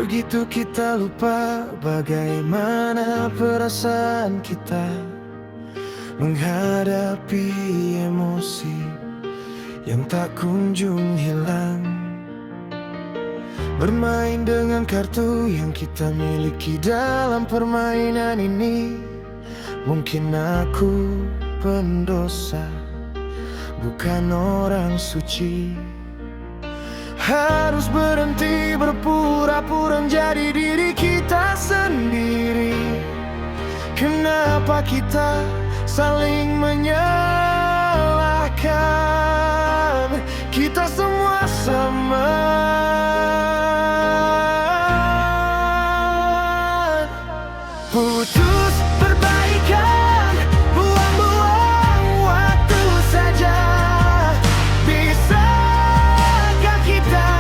Begitu kita lupa bagaimana perasaan kita menghadapi emosi yang tak kunjung hilang. Bermain dengan kartu yang kita miliki dalam permainan ini. Mungkin aku pendosa, bukan orang suci. Harus berhenti berpura-pura menjadi diri kita sendiri. Kenapa kita saling menyalahkan? Kita semua sama. Putus perbaikan, buang-buang waktu saja. Bisakah kita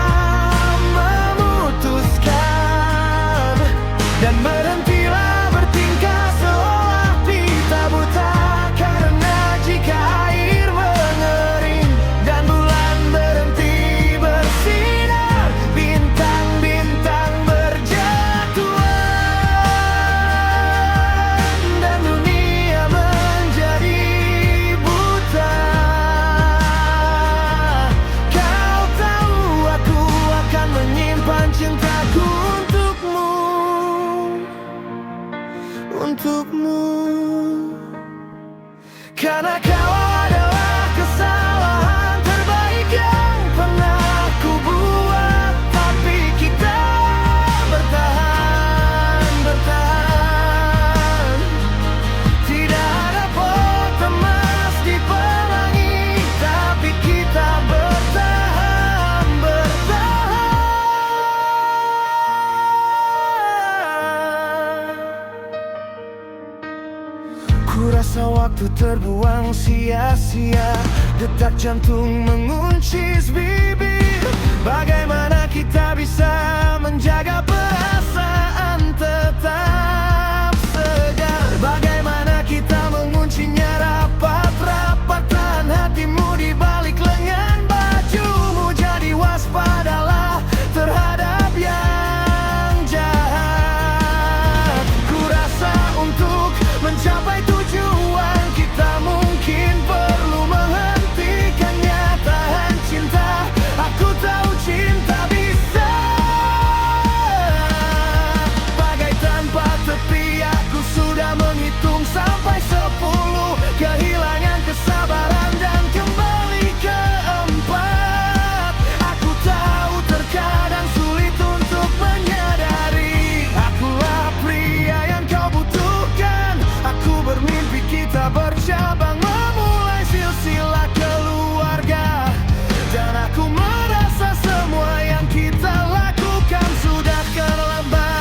memutuskan dan berhentilah bertingkah seolah kita buta? Karena jika air mengering dan bulan berhenti bersinar, bintang-bintang berjatuhan dan dunia menjadi buta. Kau tahu aku akan menyimpan cintaku untukmu, karena kau adalah kesalahan terbaik yang pernah ku buat. Tapi kita bertahan. Tidak ada pot emas di pelangi, tapi kita bertahan. Ku rasa waktu terbuang sia-sia, detak jantung menguncis bibir. Bagaimana kita bisa menjaga perasaan tetap segar? Bagaimana kita menguncinya rapat-rapat? Tahan hatimu di balik lengan bajumu. Jadi waspadalah terhadap yang jahat. Ku rasa untuk mencapai tujuan kita mungkin perlu menghentikannya. Tahan cinta, aku tahu cinta bisa. Bagai tanpa tepi, aku sudah menghitung sampai 10. Kehilangan kesabaran dan kembali ke 4. Aku tahu terkadang sulit untuk menyadari. Akulah pria yang kau butuhkan. Aku bermimpi kita bercabang, memulai silsilah keluarga. Dan aku merasa semua yang kita lakukan sudah terlambat.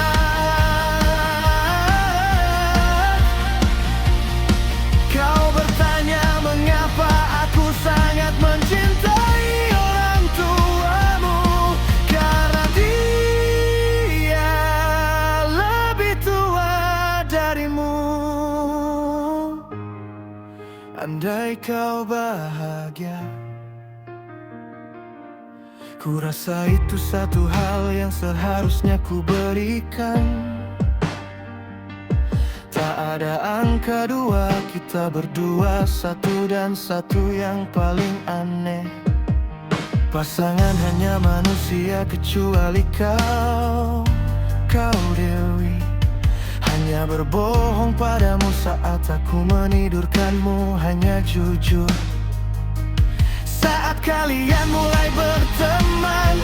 Kau bertanya mengapa aku sangat mencintai orang tuamu. Karena dia lebih tua darimu. Andai kau bahagia, ku rasa itu satu hal yang seharusnya ku berikan. Tak ada angka 2, kita berdua satu dan satu yang paling aneh. Pasangan hanya manusia kecuali kau Dewi. Hanya berbohong padamu saat aku menidurkanmu, hanya jujur. Saat kalian mulai berteman,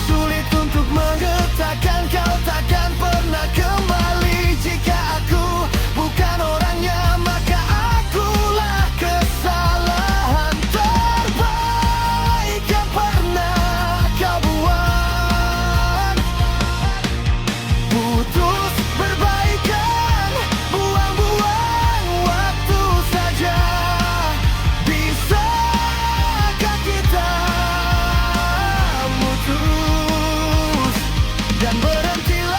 sulit untuk menggetarkan. Kau takkan pernah kembali. Jika aku bukan orangnya, maka akulah kesalahan terbaik yang pernah kau buat. Putus berbaikan, buang-buang waktu saja. Bisakah kita putus dan berhentilah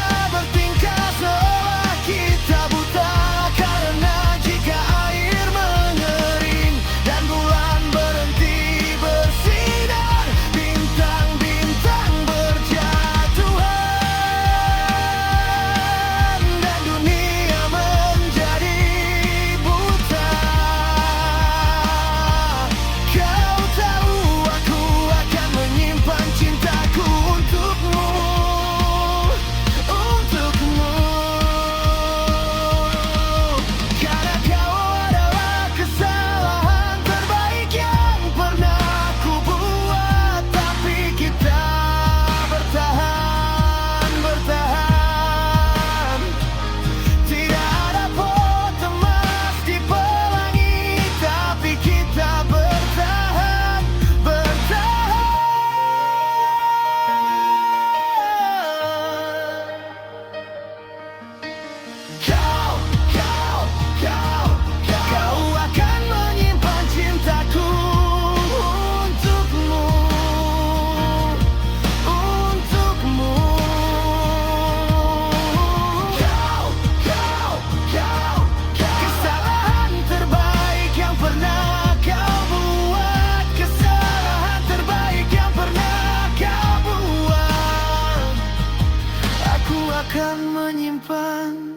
akan menyimpan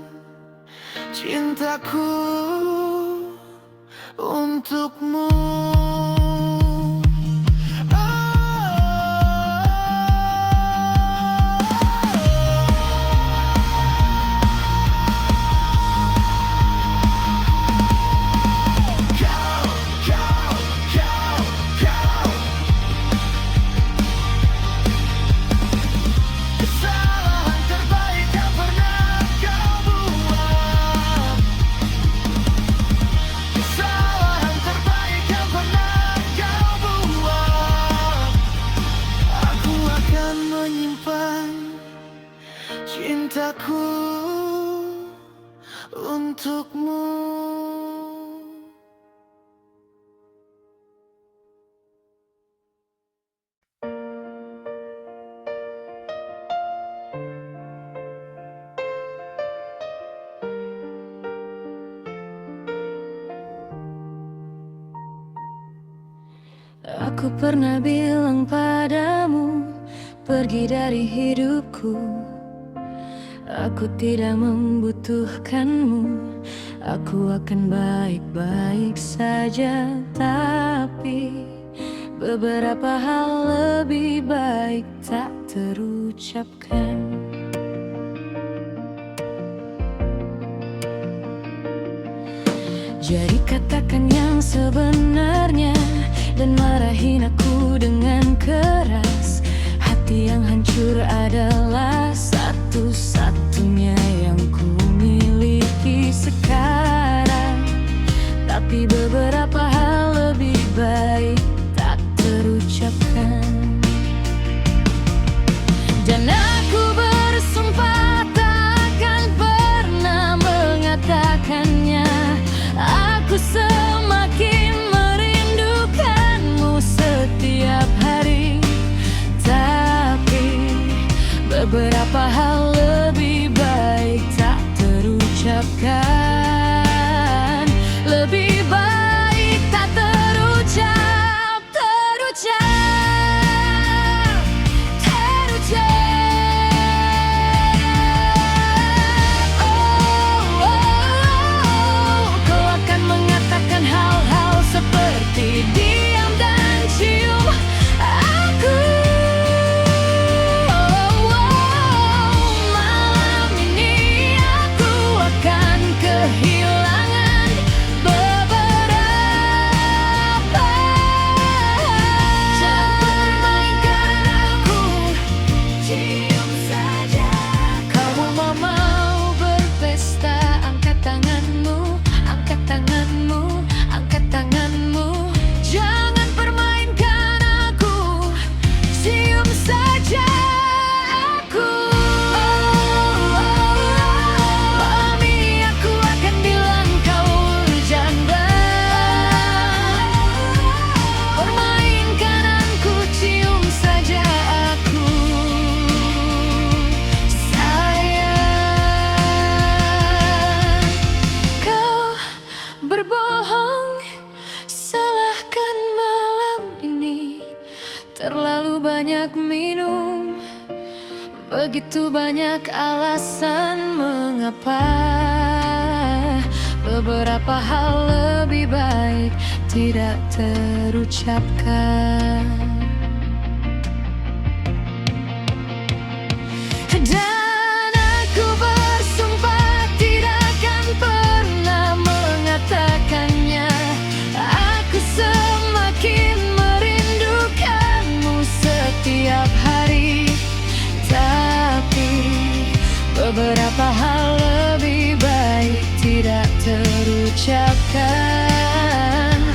cintaku untukmu. Cintaku untukmu. Aku pernah bilang padamu, pergi dari hidupku. Aku tidak membutuhkanmu. Aku akan baik-baik saja. Tapi beberapa hal lebih baik tak terucapkan. Jadi katakan yang sebenarnya dan marahin aku dengan keras. Hati yang hancur adalah satu-satunya yang ku miliki sekarang. Tapi beberapa hal lebih baik tak terucapkan. Dan aku bersumpah tak akan pernah mengatakannya. Aku semakin merindukanmu setiap hari. Tapi beberapa hal lebih baik tak terucapkan. Lebih baik tak terucap, terucap, terucap. Kau akan mengatakan hal-hal seperti diam dan cium aku. Malam ini aku akan kehilangan beberapa. Jangan permainkan aku, cium saja. Kamu mau berpesta, angkat tanganmu, angkat tanganmu, angkat tanganmu. Jangan permainkan aku, cium saja aku. Malam ini aku akan bilang kau janda. Permainkan aku, cium saja aku. Sayang, kau berbohong, salahkan malam ini. Terlalu banyak minum, begitu banyak alasan mengapa. Beberapa hal lebih baik tidak terucapkan. Dan aku bersumpah tidak akan pernah mengatakannya. Aku semakin merindukanmu setiap hari. Tapi beberapa hal lebih baik tidak terucapkan.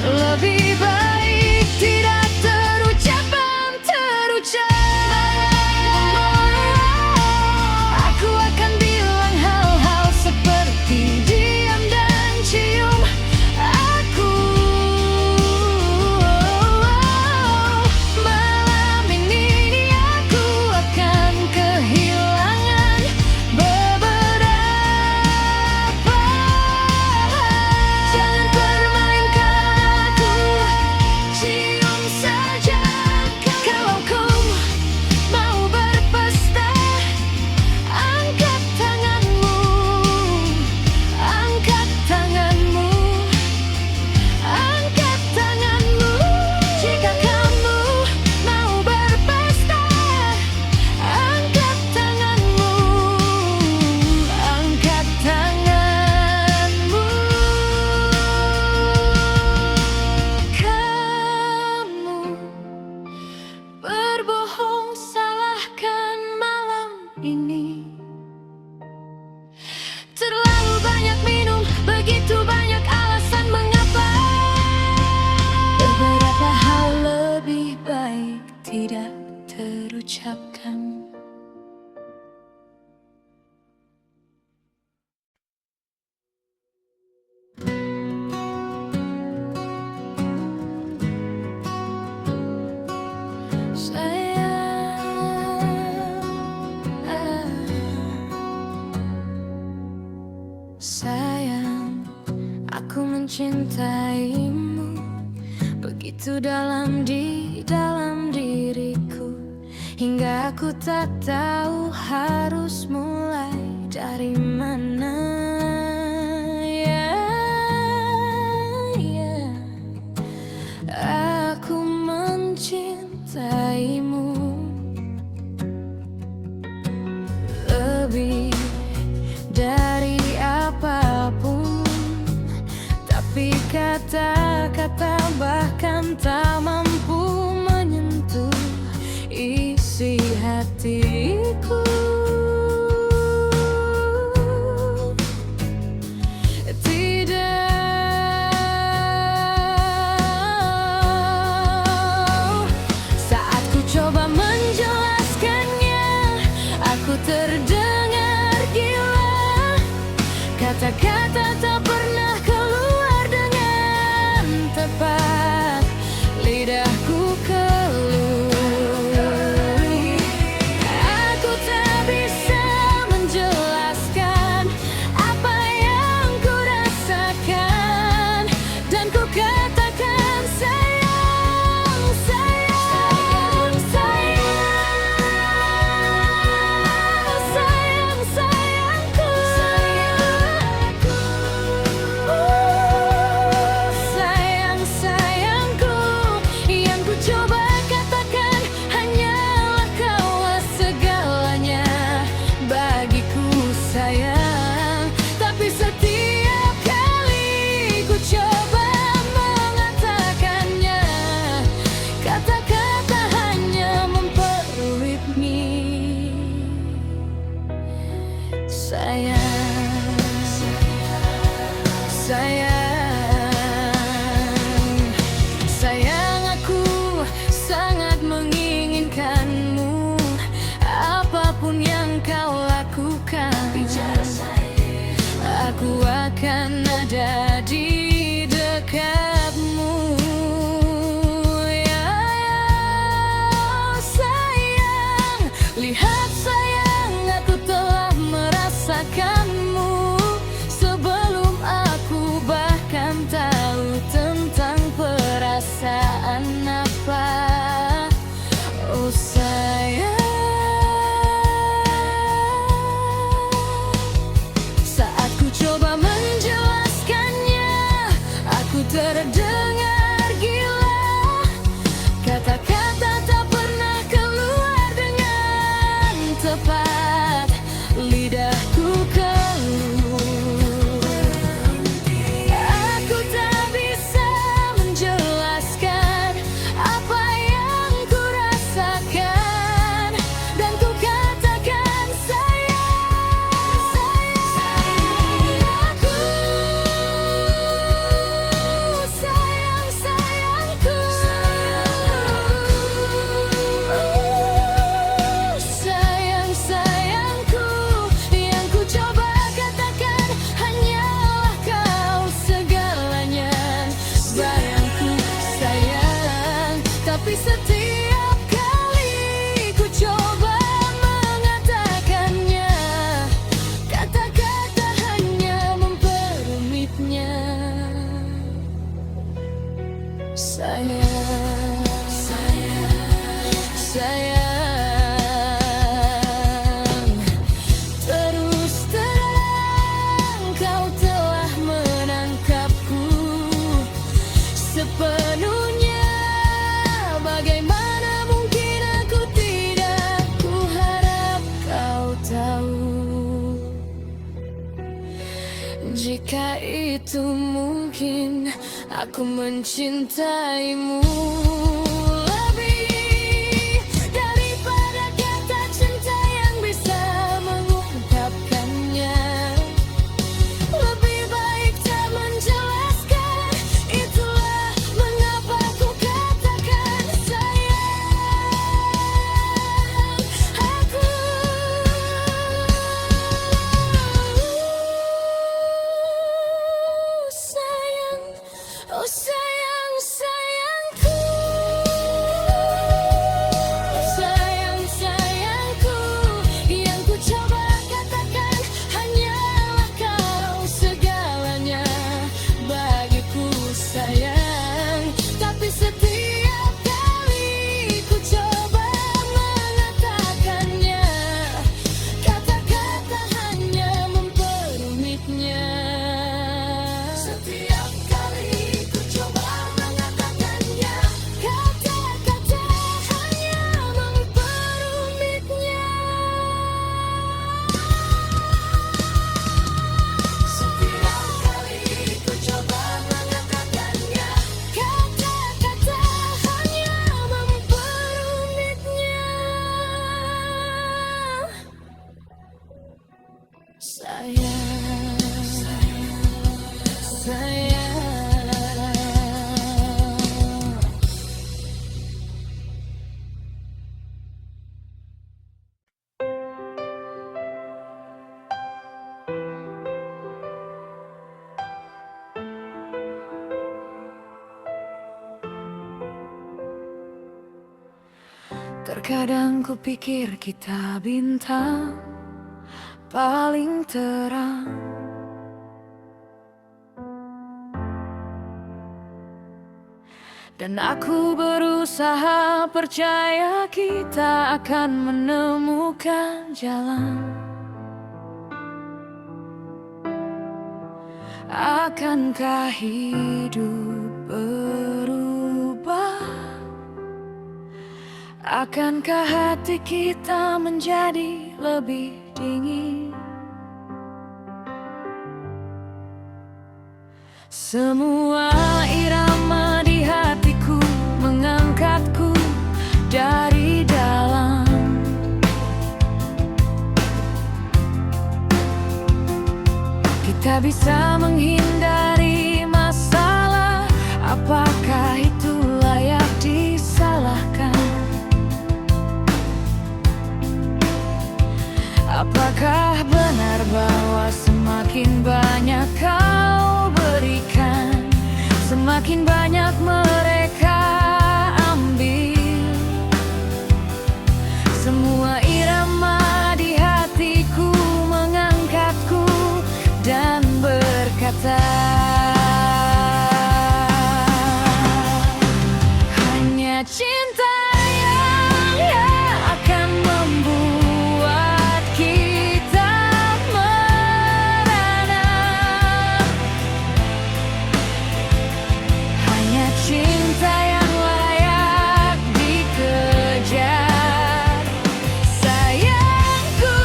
Lebih baik tidak terucapkan, terucap. Aku akan bilang hal-hal seperti diam dan cium aku. Malam ini aku akan kehilangan beberapa. Jangan permainkan Sayang, aku mencintaimu begitu dalam di dalam diriku, hingga aku tak tahu harus mulai dari mana. Ya, ya, aku mencintaimu lebih dari apapun, tapi kata-kata bahkan tak mampu menyentuh isi hatiku. Tidak, saat ku coba menjelaskannya, aku terdengar gila. Kata-kata tak pernah keluar dengan tepat, lidahku keluh. Aku tak bisa menjelaskan apa yang ku rasakan, dan ku katakan sayang, sayang, sayang, sayang, sayangku. Sayang, sayangku, yang ku coba katakan hanyalah kaulah segalanya bagiku, sayang. Tapi setiap kali ku coba mengatakannya, kata-kata hanya mempersulit. Sayang, sayang, sayang, aku sangat menginginkanmu. Apapun yang kau lakukan, aku akan ada di dekatmu. Ya, sayang, lihat sayang, aku telah merasakanmu sebelum aku bahkan tahu tentang perasaan apa. Oh sayang, saat ku coba menjelaskannya, aku terdengar gila. Kata-kata tak pernah keluar dengan tepat, lidahku keluh. Aku tak bisa menjelaskan apa yang ku rasakan, dan ku katakan sayang, sayang, aku. Sayang, sayangku. Sayang, sayangku, yang ku coba katakan hanyalah kau segalanya bayangku, sayang. Tapi setiap kali ku coba mengatakannya, kata-kata hanya memperumitnya. Sayang, sayang, sayang, terus terang kau telah menangkapku sepenuhnya. Bagaimana mungkin aku tidak, ku harap kau tahu. Jika itu mungkin, aku mencintaimu lebih daripada kata cinta yang bisa mengungkapkannya. Lebih baik tak menjelaskan, itulah mengapa ku katakan sayang, aku. Sayang, oh sayang, sayangku. Sayang, sayang. Terkadang ku pikir kita bintang paling terang, dan aku berusaha percaya kita akan menemukan jalan. Akankah hidup berubah? Akankah hati kita menjadi lebih dingin? Semua irama di hatiku mengangkatku dari dalam. Kita bisa menghindari masalah, apakah itu layak disalahkan? Apakah benar bahwa semakin banyak kau berikan, semakin banyak mereka ambil? Semua irama di hatiku mengangkatku dan berkata, hanya cinta yang akan membuat kita merana. Hanya cinta yang layak dikejar. Sayangku,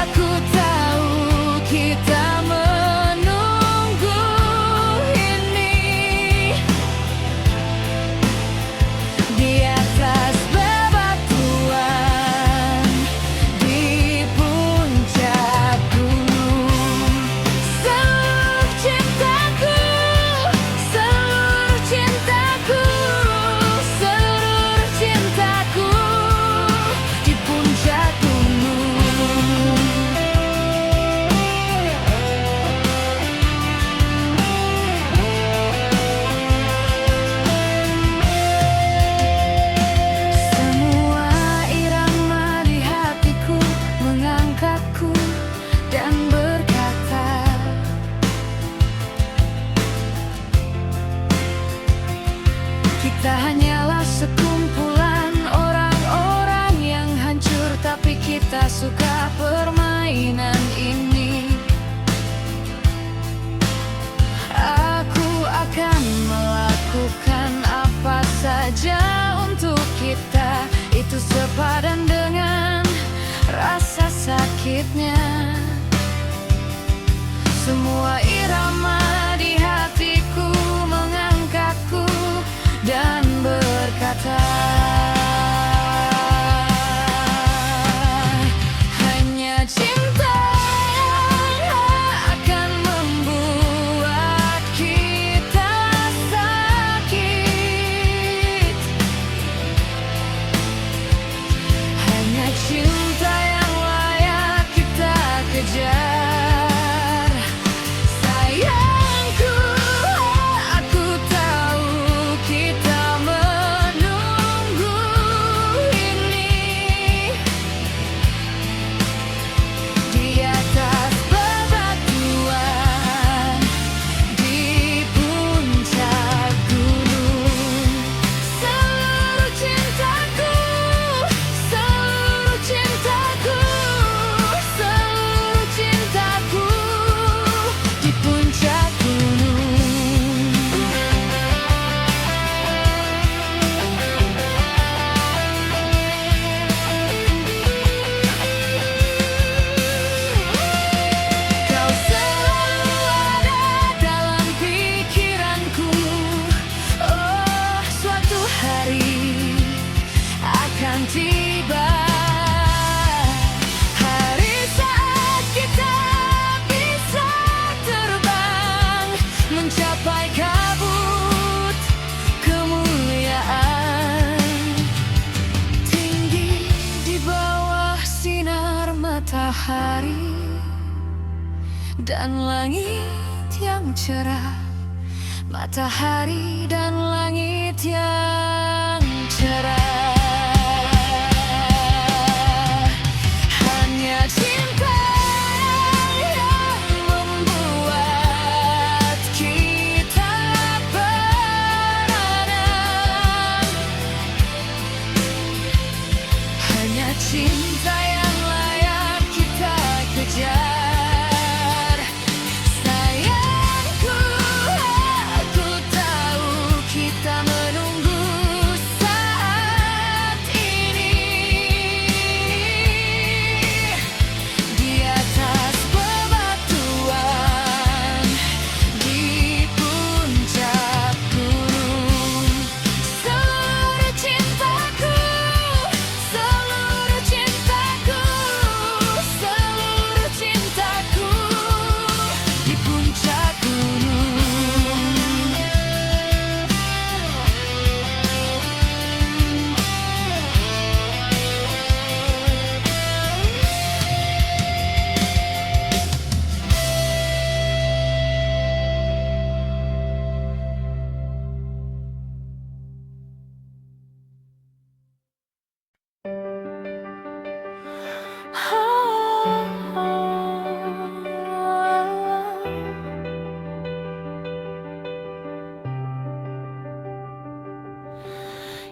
aku tahu kita menunggu ini di atas bebatuan, di puncak gunung. Seluruh cintaku, seluruh cintaku, seluruh cintaku di puncak gunung. Semua irama di hatiku mengangkatku dan berkata, kita hanyalah sekumpulan orang-orang yang hancur, tapi kita suka permainan ini. Aku akan melakukan apa saja untuk kita, itu sepadan dengan rasa sakitnya. Semua irama di hatiku mengangkatku dan berkata, hanya cinta akan membuat kita sakit. Hanya cinta yang layak kita kejar. Sayangku, aku tahu kita menunggu ini di atas bebatuan, di puncak gunung. Seluruh cintaku, seluruh cintaku, seluruh cintaku dan langit yang cerah, matahari dan langit yang cerah. Hanya cinta yang membuat kita beranak. Hanya cinta yang layak kita kejar. Sayangku, aku tahu kita menunggu saat ini di atas bebatuan, di puncak gunung. Seluruh cintaku, seluruh cintaku, seluruh cintaku di puncak gunung.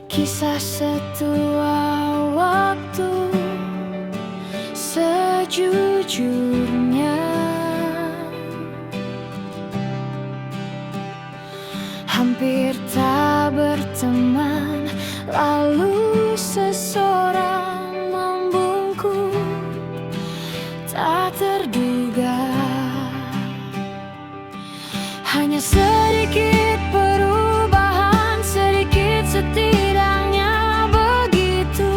Kisah setua waktu sejujurnya hampir tak berteman, lalu seseorang membungkuk tak terduga. Hanya sedikit perubahan, sedikit setidaknya begitu.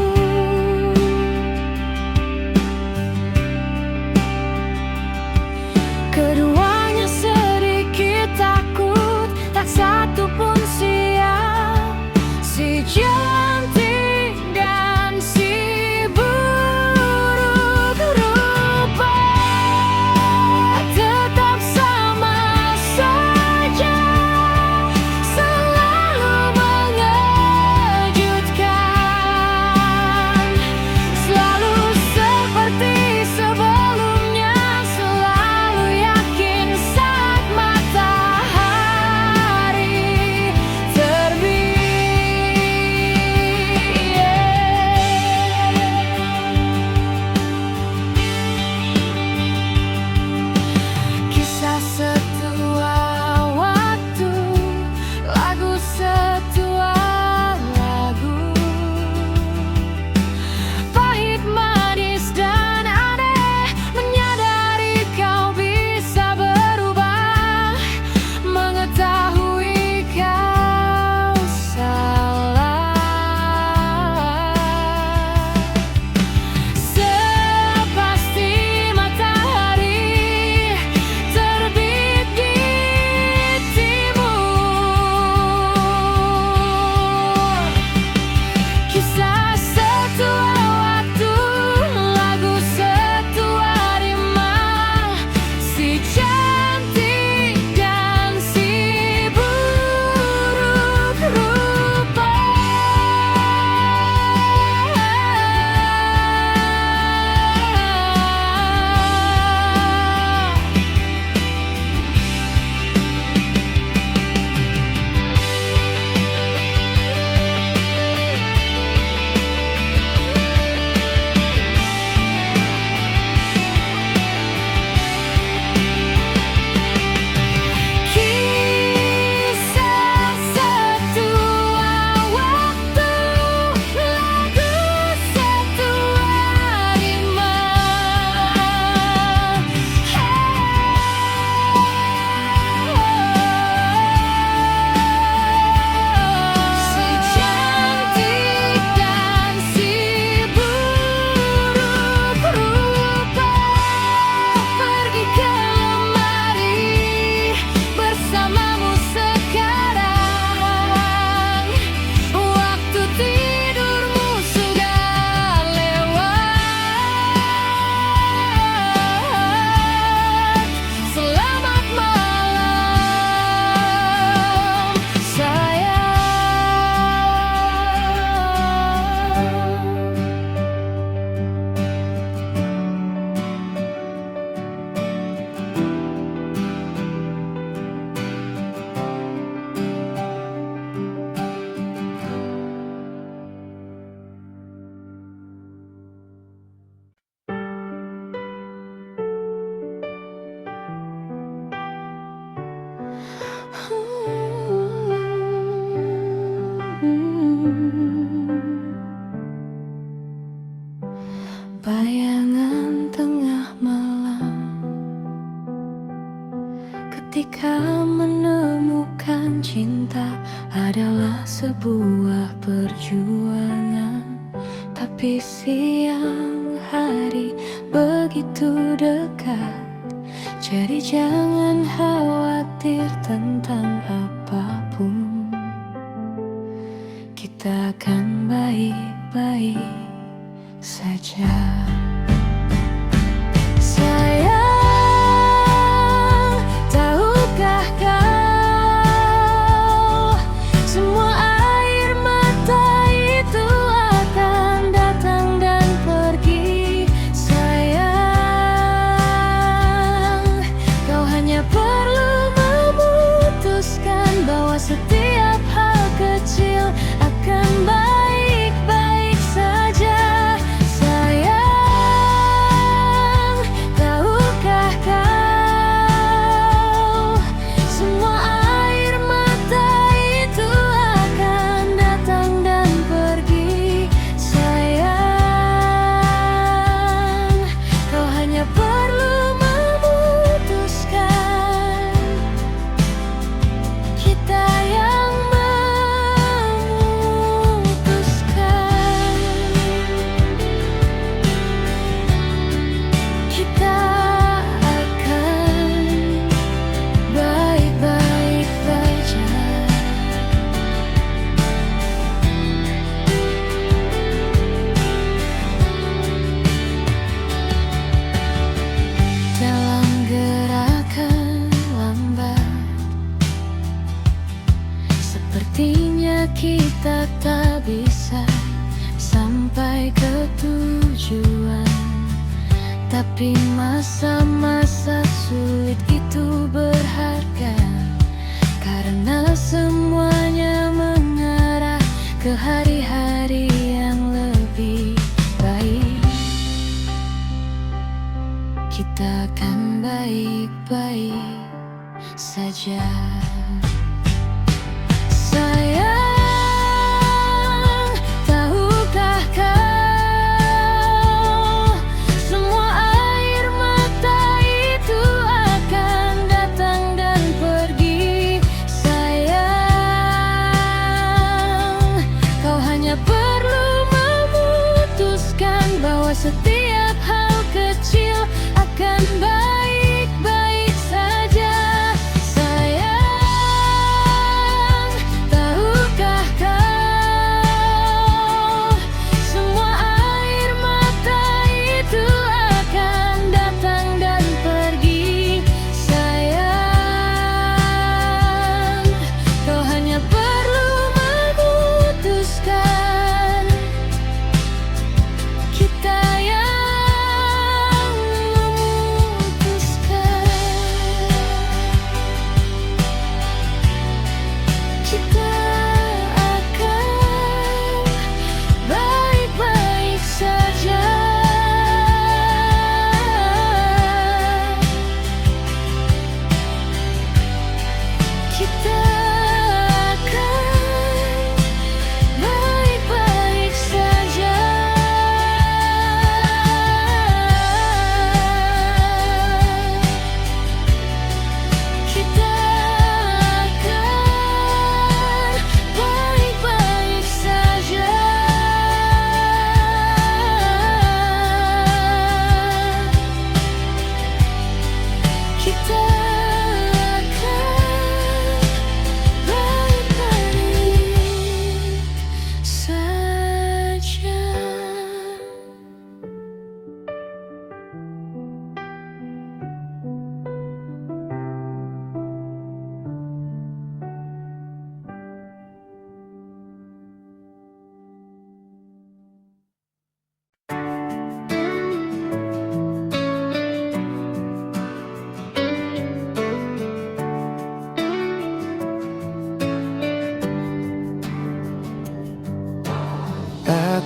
Keduanya sedikit takut, tak satu pun siap. Si cantik dan si buruk rupa tetap sama saja. Bayangan tengah malam ketika menemukan cinta adalah sebuah perjuangan. Tapi siang hari begitu dekat, jadi jangan khawatir tentang apapun. Kita akan baik-baik saja. Sayang, tahukah kau, semua air mata itu akan datang dan pergi. Sayang, kau hanya perlu memutuskan bahwa setiap hal kecil akan baik-baik saja. Sepertinya kita tak bisa sampai ke tujuan, tapi masa-masa sulit itu berharga, karena semuanya mengarah ke hari-hari yang lebih baik. Kita akan baik-baik saja. Sayang, tahukah kau, semua air mata itu akan datang dan pergi. Sayang, kau hanya perlu memutuskan bahwa setiap hal kecil akan baik-baik saja.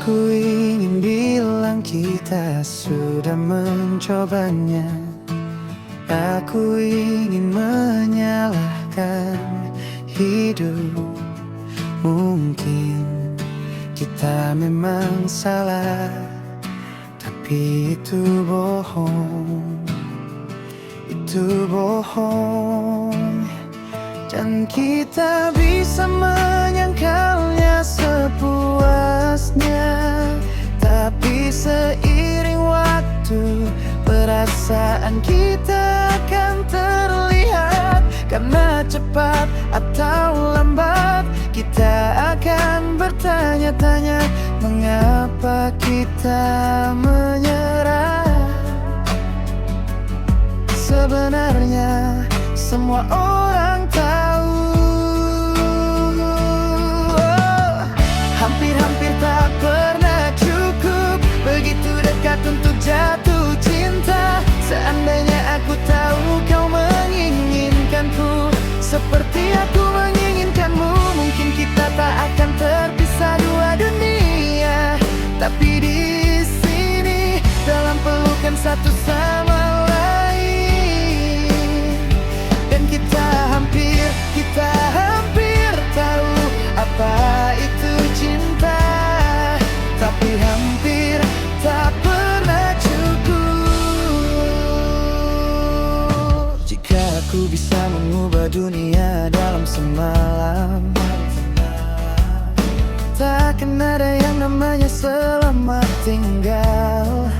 Aku ingin bilang kita sudah mencobanya. Aku ingin menyalahkan akan hidup. Mungkin kita memang salah, tapi itu bohong. Itu bohong. Dan kita bisa menyangkalnya sepuasnya, tapi seiring waktu perasaan kita akan terlihat. Karena cepat atau lambat kita akan bertanya-tanya, mengapa kita menyerah. Sebenarnya semua orang tahu, hampir-hampir tak pernah cukup. Begitu dekat untuk jatuh cinta. Seandainya aku tahu kau menginginkanku seperti aku menginginkanmu, mungkin kita tak akan terpisah dua dunia. Tapi di sini dalam pelukan satu sama lain, dan kita hampir tahu apa itu cinta, tapi hampir tak pernah cukup. Jika aku bisa mengubah dunia dalam semalam, takkan ada yang namanya selamat tinggal.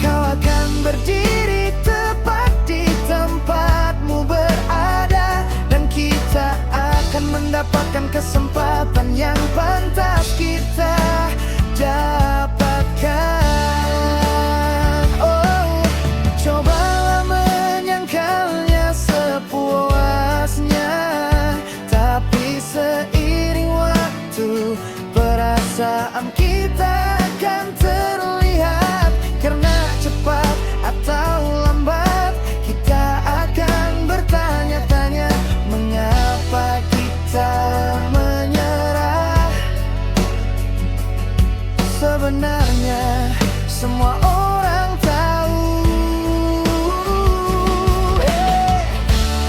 Kau akan berdiri tepat di tempatmu berada, dan kita akan mendapatkan kesempatan yang pantas kita dapatkan. Oh, cobalah menyangkalnya sepuasnya, tapi seiring waktu perasaan kita akan terlihat. Karena cepat atau lambat kita akan bertanya-tanya, mengapa kita menyerah. Sebenarnya semua orang tahu,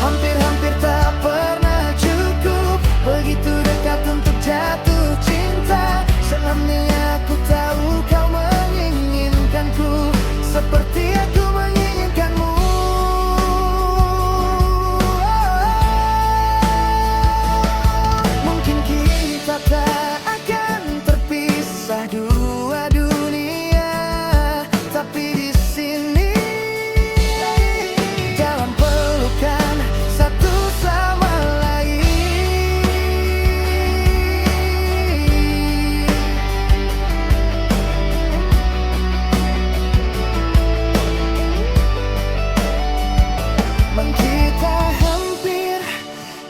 hampir-hampir tak pernah cukup. Begitu dekat untuk jatuh cinta. Seandainya aku tahu kau menginginkanku seperti aku menginginkanmu, mungkin kita tak akan terpisah dua dunia. Tapi di sini dalam pelukan satu sama lain,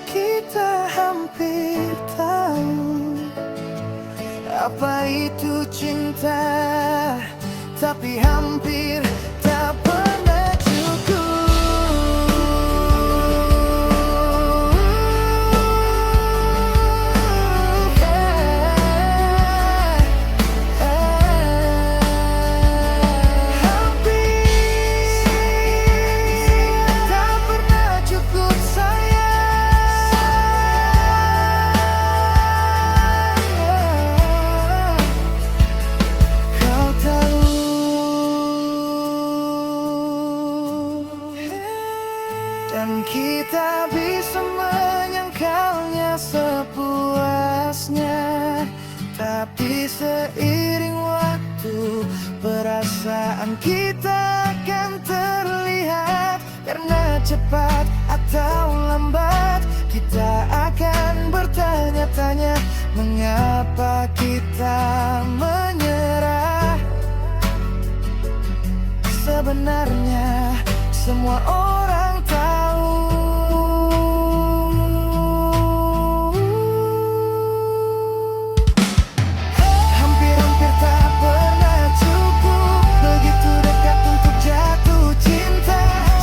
kita hampir tahu apa itu cinta, tapi hampir tak pernah cukup. Hampir tak pernah cukup dan kita bisa menyangkalnya sepuasnya, tapi seiring waktu perasaan kita akan terlihat. Karena cepat atau lambat kita akan bertanya-tanya, mengapa kita menyerah. Sebenarnya semua orang tahu, hampir-hampir tak pernah cukup. Begitu dekat untuk jatuh cinta.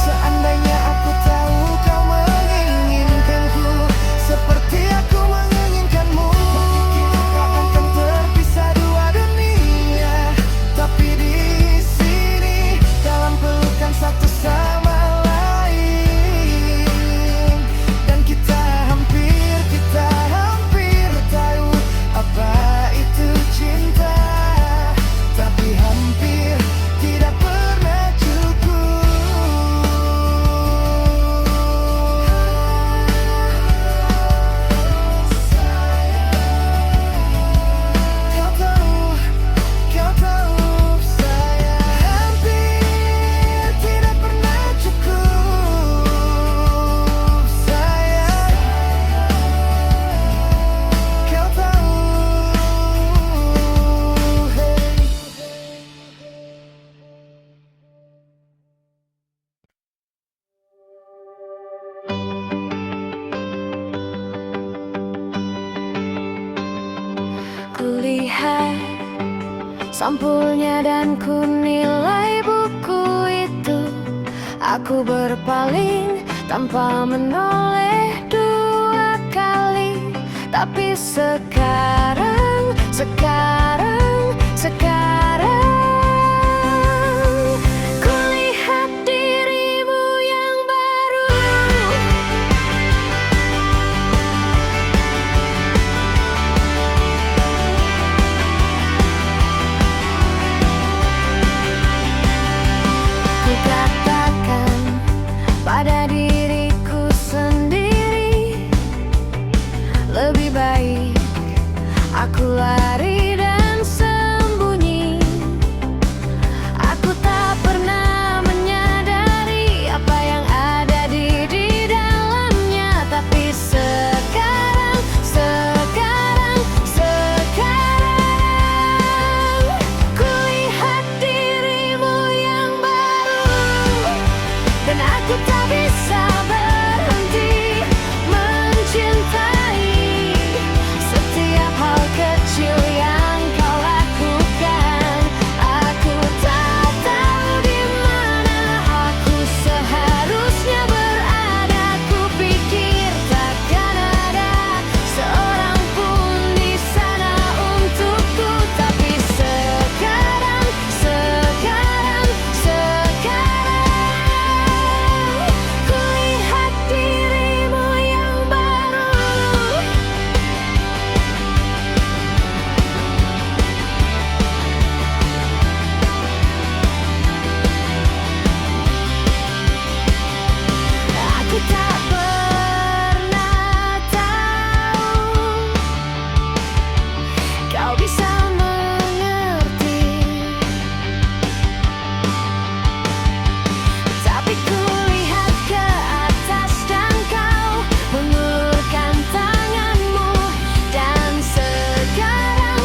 Seandainya aku tahu kau menginginkanku seperti aku menginginkanmu, mungkin kita akan terpisah dua dunia. Tapi di sini dalam pelukan satu sama lain, sampulnya dan ku nilai buku itu. Aku berpaling tanpa menoleh dua kali. Tapi sekarang kulihat dirimu yang baru. Ku katakan pada diriku sendiri, lebih baik aku lari dan sembunyi. Aku tak pernah menyadari apa yang ada di dalamnya. Tapi sekarang kulihat dirimu yang baru. Dan aku tak bisa berhenti mencintai setiap hal kecil yang kau lakukan. Aku tak tahu di mana aku seharusnya berada. Ku pikir takkan ada seorang pun di sana untukku. Tapi sekarang kulihat dirimu yang baru. Aku tak pernah tahu kau bisa mengerti. Tapi kulihat ke atas dan kau mengulurkan tanganmu. Dan sekarang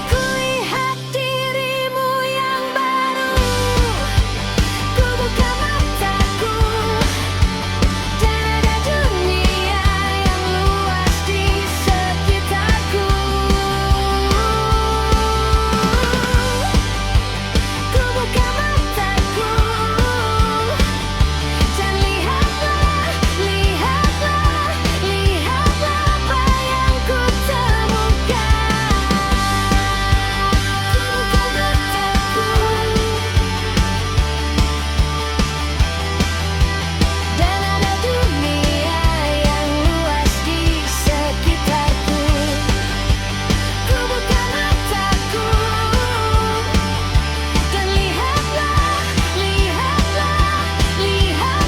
kulihat dirimu yang baru. Ku buka mataku dan ada dunia yang luas di sekitarku. Ku buka mataku dan lihatlah apa yang ku temukan. Ku buka mataku dan ada dunia yang luas di sekitarku. Ku buka mataku dan lihatlah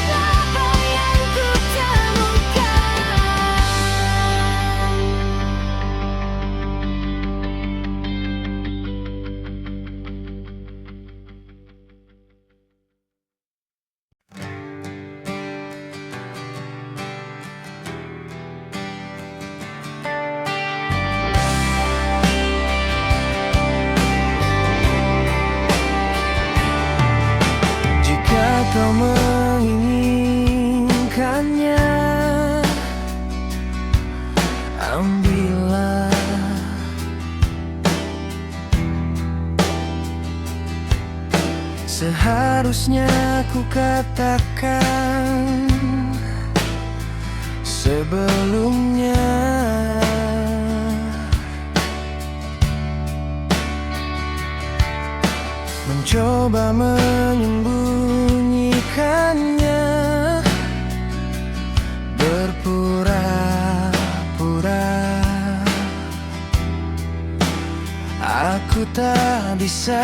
apa yang ku temukan. Jika kau menginginkannya, ambillah. Seharusnya ku katakan sebelumnya. Mencoba menyembunyikannya, berpura-pura. Aku tak bisa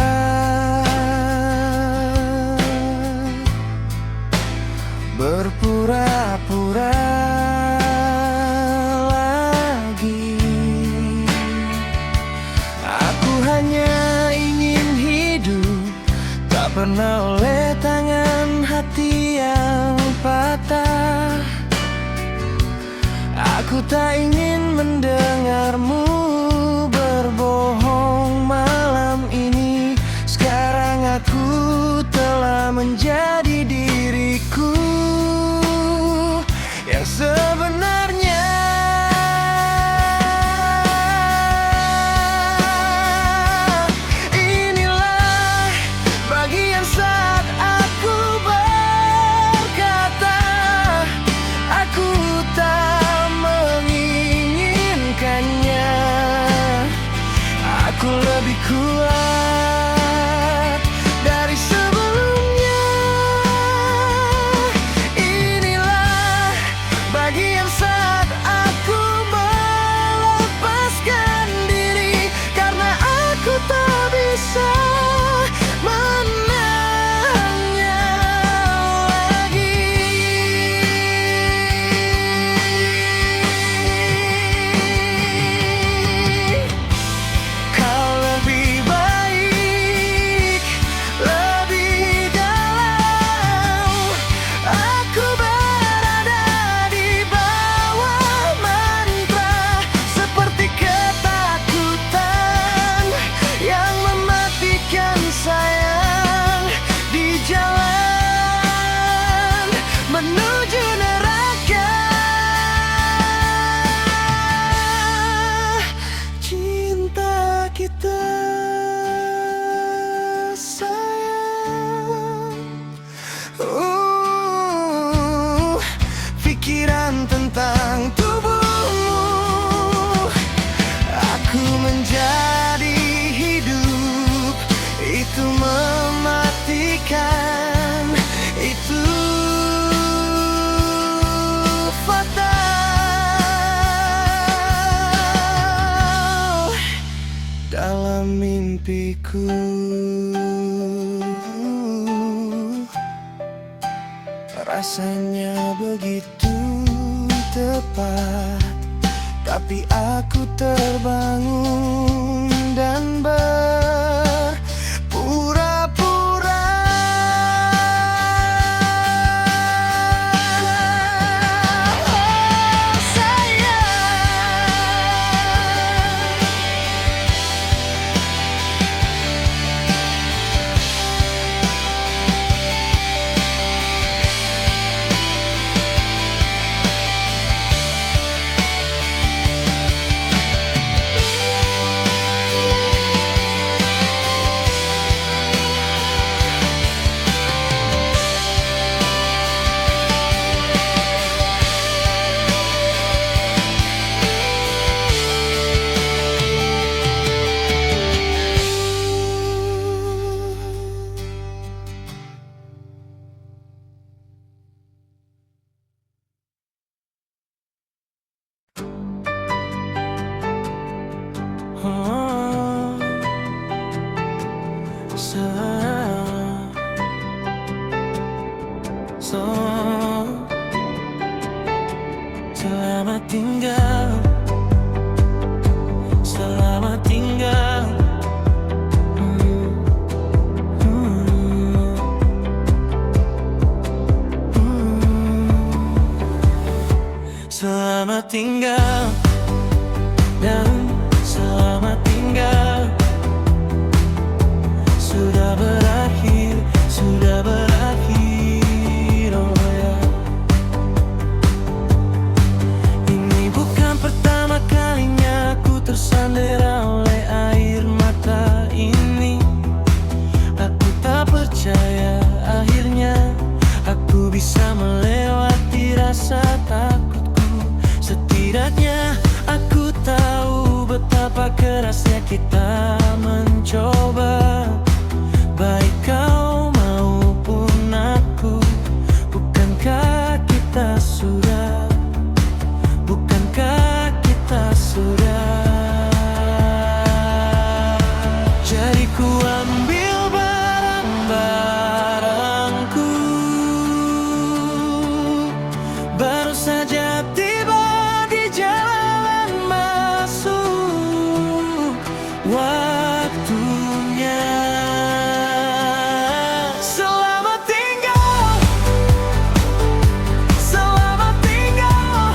berpura-pura lagi. Aku hanya ingin hidup, tak pernah oleh tangan hati yang patah. Aku tak ingin mendengarmu berbohong malam ini. Sekarang aku telah menjadi diriku yang sebenarnya. mimpiku. Rasanya begitu tepat, tapi aku terbangun dan berpura-pura. Oh sayang, Oh, selamat tinggal, selamat tinggal. Selamat tinggal dan selamat tinggal. Sudah berakhir, sudah berakhir, oh ya. Ini bukan pertama kalinya aku tersandera oleh air mata ini. Aku tak percaya akhirnya aku bisa melewati rasa takutku. Setidaknya aku tahu betapa kerasnya kita mencoba, baik kau maupun aku. Bukankah kita sudah, bukankah kita sudah? Jadi ku ambil barang-barangku, baru saja tiba di jalan masuk waktunya. Selamat tinggal, selamat tinggal,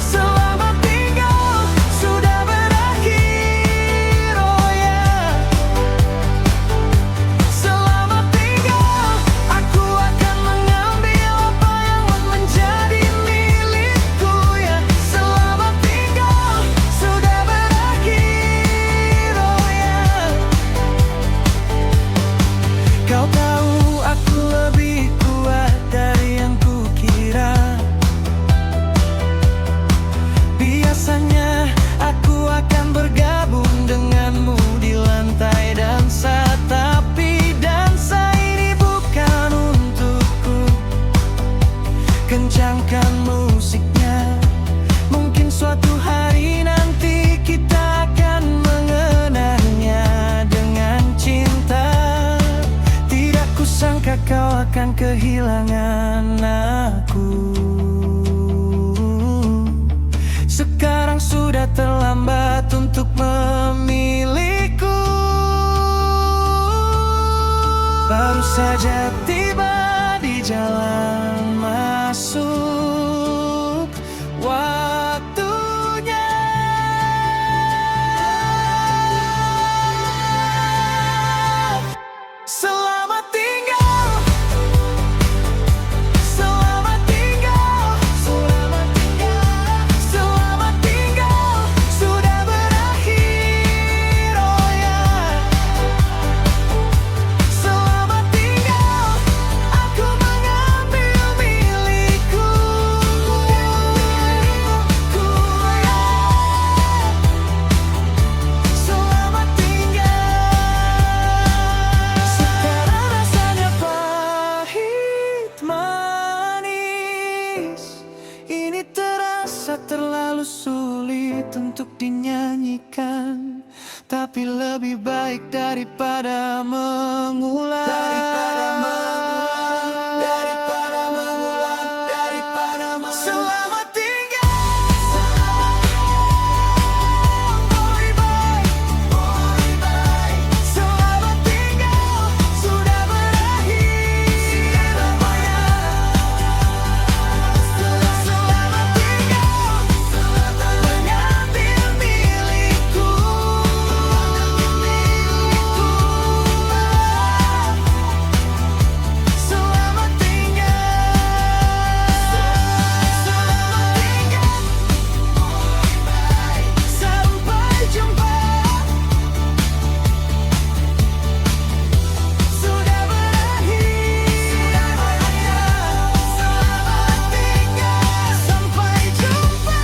selamat tinggal. Sudah berakhir, oh ya. Selamat tinggal, aku akan mengambil apa yang menjadi milikku ya. Selamat tinggal, sudah berakhir, oh ya. Kau tahu aku lebih kuat dari yang kukira. Biasanya aku akan bergabung denganmu di lantai dansa, tapi dansa ini bukan untukku. Kencangkan musiknya, mungkin suatu hari nanti kita akan mengenangnya dengan cinta. Tidak kusangka kau akan kehilangan aku. Sekarang sudah terlambat untuk memiliku. Baru saja tiba di jalan masuk waktunya. Selamat tinggal, selamat tinggal, selamat tinggal, selamat tinggal. Sudah berakhir, oh ya. Selamat tinggal, aku mengambil baik daripada mengulang. Selamat tinggal, boy bye. Selamat tinggal, sudah berakhir semuanya. Selamat tinggal, mengambil milikku. Selamat tinggal, sampai jumpa. Sudah berakhir semuanya. Selamat tinggal, sampai jumpa.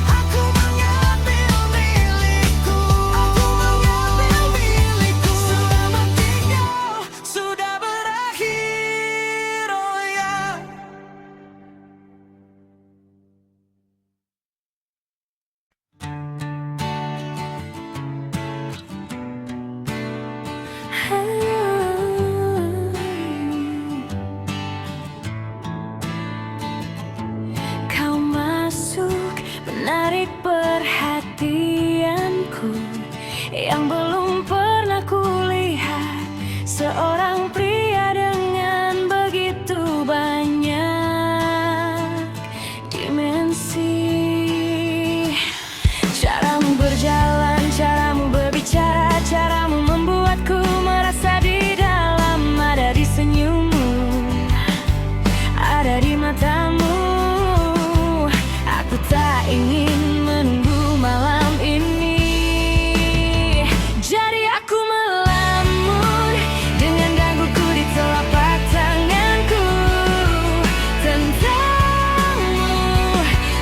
Aku mengambil milikku. Selamat tinggal, sudah berakhir. Oh ya. Kau masuk menarik perhatianku yang belum pernah kulihat seorang pria dengan begitu banyak dimensi. Caramu berjalan, caramu berbicara, caramu membuatku merasa di dalam. Ada di senyummu, ada di matamu. Aku tak ingin menunggu malam ini. Jadi aku melamun dengan daguku di telapak tanganku. Tentangmu,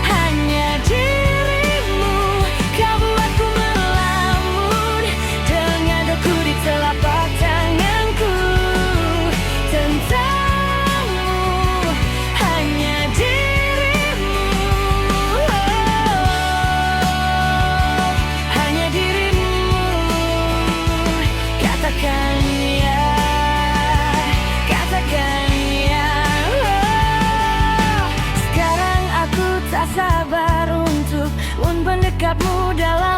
hanya dirimu. Kau buatku melamun dengan daguku di telapak tanganku. Tentangmu, hanya dirimu. Hanya dirimu. Katakan ya, katakan ya. Sekarang aku tak sabar untuk mendekatmu dalam